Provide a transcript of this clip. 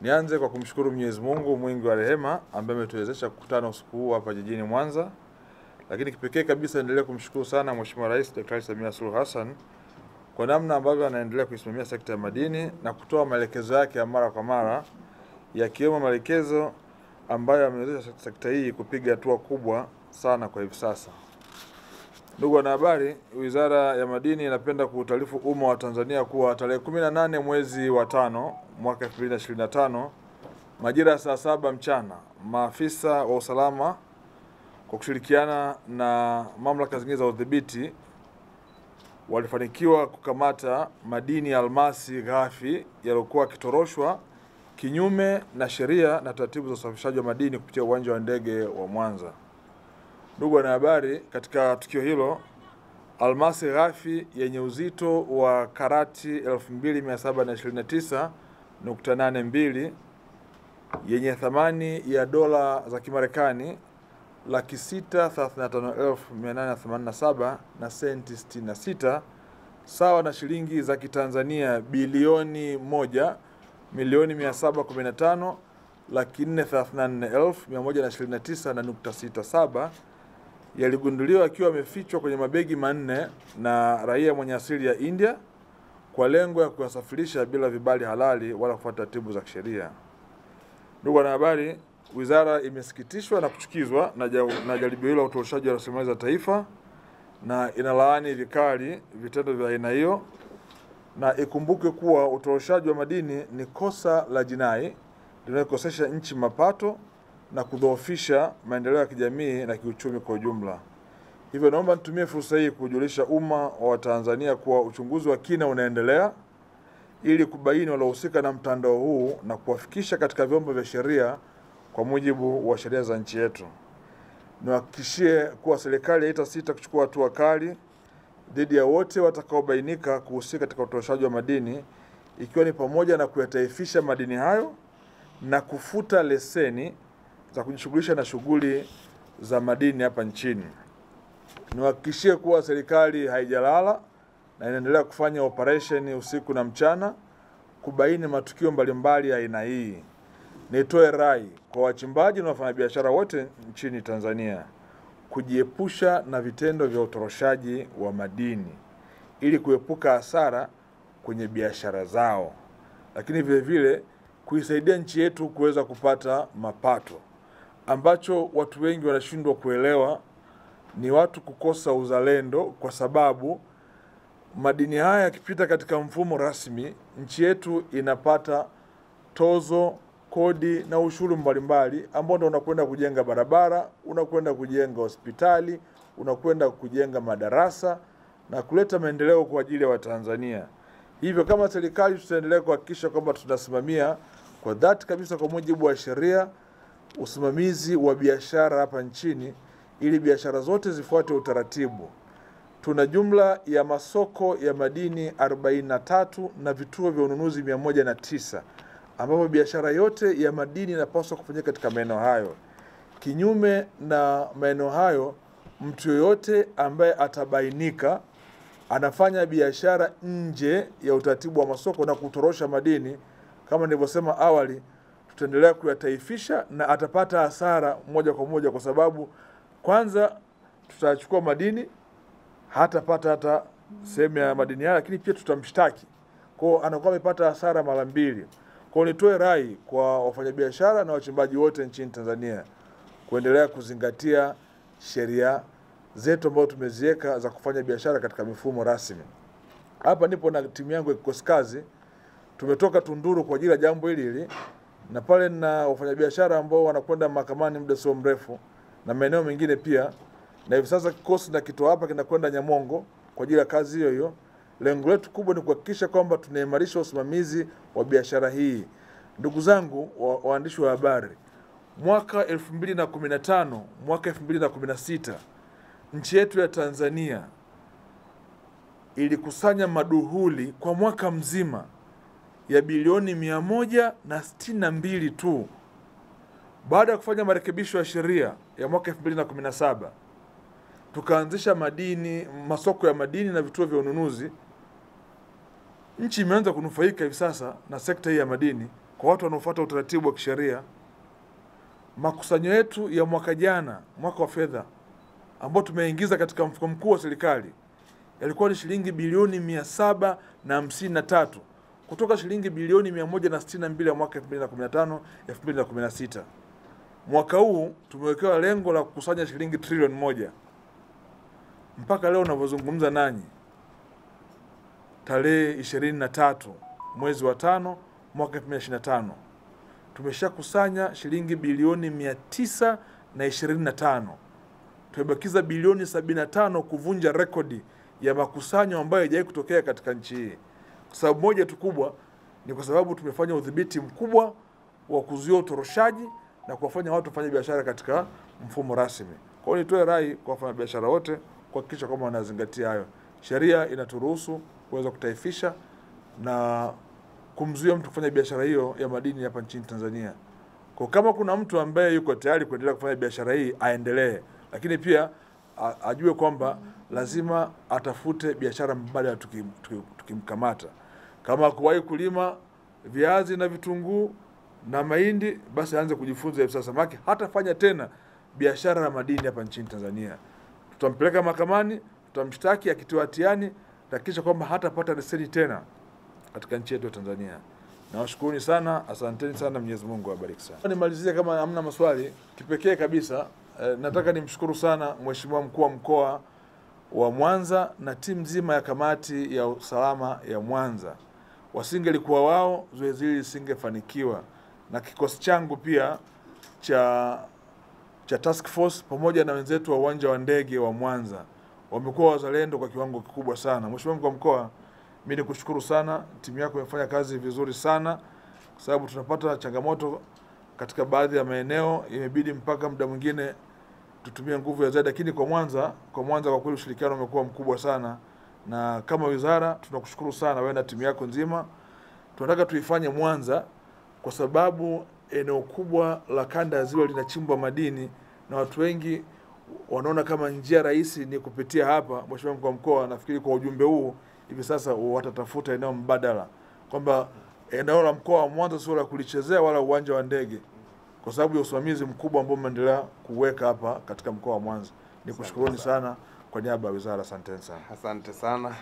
Nianze kwa kumshukuru Mwenyezi Mungu mwingi wa rehema ambaye ametuwezesha kukutana usiku huu hapa jijini Mwanza. Lakini kipekee kabisa naendelea kumshukuru sana Mheshimiwa Rais Daktari Samia Suluhu Hassan kwa namna ambavyo anaendelea kuisimamia sekta ya madini na kutoa maelekezo yake ya mara kwa mara, yakiwemo maelekezo ambayo yamewezesha sekta hii kupiga hatua kubwa sana kwa hivi sasa. Ndugu wanahabari, Wizara ya Madini inapenda kuutaarifu umma wa Tanzania kuwa tarehe 18 mwezi wa 5 mwaka 2025 majira ya saa 7 mchana, maafisa wa usalama kwa kushirikiana na mamlaka zingine za udhibiti walifanikiwa kukamata madini ya almasi ghafi yaliyokuwa yakitoroshwa kinyume na sheria na taratibu za usafirishaji wa madini kupitia uwanja wa ndege wa Mwanza. Ndugu wanahabari, katika tukio hilo almasi ghafi yenye uzito wa karati 2729.82 yenye thamani ya dola za Kimarekani 635,887 na senti 66 sawa na shilingi za Kitanzania bilioni 1,715,434,129.67 yaligunduliwa yakiwa yamefichwa kwenye mabegi manne na raia mwenye asili ya India kwa lengo ya kuyasafirisha bila vibali halali wala kufuata taratibu za kisheria. Ndugu wanahabari, wizara imesikitishwa na kuchukizwa na jaribio hilo la utoroshaji wa rasilimali za taifa na inalaani vikali vitendo vya aina hiyo, na ikumbuke kuwa utoroshaji wa madini ni kosa la jinai linalokosesha nchi mapato na kudhoofisha maendeleo ya kijamii na kiuchumi kwa ujumla. Hivyo naomba nitumie fursa hii kujulisha umma wa Tanzania kuwa uchunguzi wa kina unaendelea ili kubaini waliohusika na mtandao huu na kuwafikisha katika vyombo vya sheria kwa mujibu wa sheria za nchi yetu. Niwahakikishie kuwa serikali haitasita kuchukua hatua kali dhidi ya wote watakaobainika kuhusika katika utoroshaji wa madini, ikiwa ni pamoja na kuyataifisha madini hayo na kufuta leseni za kujishughulisha na shughuli za madini hapa nchini. Niwahakikishie kuwa serikali haijalala na inaendelea kufanya operation usiku na mchana kubaini matukio mbalimbali ya aina hii. Nitoe rai kwa wachimbaji na wafanyabiashara wote nchini Tanzania kujiepusha na vitendo vya utoroshaji wa madini ili kuepuka hasara kwenye biashara zao, lakini vile vile kuisaidia nchi yetu kuweza kupata mapato. Ambacho watu wengi wanashindwa kuelewa ni watu kukosa uzalendo, kwa sababu madini haya yakipita katika mfumo rasmi, nchi yetu inapata tozo, kodi na ushuru mbalimbali ambao ndio unakwenda kujenga barabara, unakwenda kujenga hospitali, unakwenda kujenga madarasa na kuleta maendeleo kwa ajili ya Watanzania. Hivyo kama serikali tutaendelea kuhakikisha kwamba tunasimamia kwa dhati kabisa kwa mujibu wa sheria usimamizi wa biashara hapa nchini ili biashara zote zifuate utaratibu. Tuna jumla ya masoko ya madini 43 na vituo vya ununuzi 109 ambapo biashara yote ya madini inapaswa kufanyika katika maeneo hayo. Kinyume na maeneo hayo, mtu yoyote ambaye atabainika anafanya biashara nje ya utaratibu wa masoko na kutorosha madini, kama nilivyosema awali, tutaendelea kuyataifisha na atapata hasara moja kwa moja, kwa sababu kwanza tutachukua madini, hatapata hata sehemu ya madini haya, lakini pia tutamshtaki. Kwa hiyo anakuwa amepata hasara mara mbili. Kwa hiyo nitoe rai kwa wafanyabiashara na wachimbaji wote nchini Tanzania kuendelea kuzingatia sheria zetu ambazo tumeziweka za kufanya biashara katika mifumo rasmi. Hapa nipo na timu yangu ya kikosi kazi, tumetoka Tunduru kwa ajili ya jambo hili, na pale na wafanyabiashara ambao wanakwenda mahakamani muda sio mrefu na maeneo mengine pia, na hivi sasa kikosi na kitoa hapa kinakwenda Nyamongo kwa ajili ya kazi hiyo hiyo. Lengo letu kubwa ni kuhakikisha kwamba tunaimarisha usimamizi wa biashara hii. Ndugu zangu waandishi wa habari, mwaka 2015, mwaka 2016 nchi yetu ya Tanzania ilikusanya maduhuli kwa mwaka mzima ya bilioni 162 tu. Baada ya kufanya marekebisho ya sheria ya mwaka 2017, tukaanzisha masoko ya madini na vituo vya ununuzi. Nchi imeanza kunufaika hivi sasa na sekta hii ya madini kwa watu wanaofuata utaratibu wa kisheria, makusanyo yetu ya mwaka jana, mwaka wa fedha ambao tumeingiza katika mfuko mkuu wa serikali yalikuwa ni shilingi bilioni 753 kutoka shilingi bilioni 162 ya mwaka 2015 2016. Mwaka huu tumewekewa lengo la kukusanya shilingi trilioni 1. Mpaka leo ninavyozungumza nanyi, tarehe 23 mwezi wa 5 mwaka 2025, tumeshakusanya shilingi bilioni 925. Tumebakiza bilioni 75 kuvunja rekodi ya makusanyo ambayo haijawahi kutokea katika nchi hii. Kwa sababu moja tu kubwa, ni kwa sababu tumefanya udhibiti mkubwa wa kuzuia utoroshaji na kuwafanya watu wafanye biashara katika mfumo rasmi. Kwa hiyo nitoe rai kwa wafanyabiashara wote kuhakikisha kwamba wanazingatia hayo. Sheria inaturuhusu kuweza kutaifisha na kumzuia mtu kufanya biashara hiyo ya madini hapa nchini Tanzania. Kwa kama kuna mtu ambaye yuko tayari kuendelea kufanya biashara hii, aendelee. Lakini pia ajue kwamba lazima atafute biashara mbadala tukimkamata. Kama kuwahi kulima viazi na vitunguu na mahindi, basi aanze kujifunza hivi sasa, maana hatafanya tena biashara ya madini hapa nchini Tanzania. Tutampeleka mahakamani, tutamshtaki, akitiwa hatiani hakikisha kwamba hatapata leseni tena katika nchi yetu ya Tanzania. Nawashukuruni sana, asanteni sana, Mwenyezi Mungu awabariki sana. Nimalizie kama hamna maswali, kipekee kabisa nataka nimshukuru sana Mheshimiwa Mkuu wa Mkoa wa Mwanza na timu nzima ya kamati ya usalama ya Mwanza. Wasingelikuwa wao, zoezi hili lisingefanikiwa. Na kikosi changu pia cha task force pamoja na wenzetu wa uwanja wa ndege wa Mwanza wamekuwa wazalendo kwa kiwango kikubwa sana. Mheshimiwa Mkuu wa Mkoa, mimi nikushukuru sana, timu yako imefanya kazi vizuri sana, kwa sababu tunapata changamoto katika baadhi ya maeneo, imebidi mpaka muda mwingine tutumie nguvu ya zaidi, lakini kwa Mwanza kwa kweli ushirikiano umekuwa mkubwa sana, na kama wizara tunakushukuru sana wewe na timu yako nzima. Tunataka tuifanye Mwanza kwa sababu eneo kubwa la kanda ya Ziwa linachimbwa madini na watu wengi wanaona kama njia rahisi ni kupitia hapa. Mheshimiwa Mkuu wa Mkoa, nafikiri kwa ujumbe huu hivi sasa watatafuta eneo mbadala, kwamba eneo la mkoa wa Mwanza sio la kulichezea wala uwanja wa ndege, kwa sababu ya usimamizi mkubwa ambao umeendelea kuweka hapa katika mkoa wa Mwanza. Nikushukuruni sana kwa niaba ya wizara, asanteni sana. Asante sana.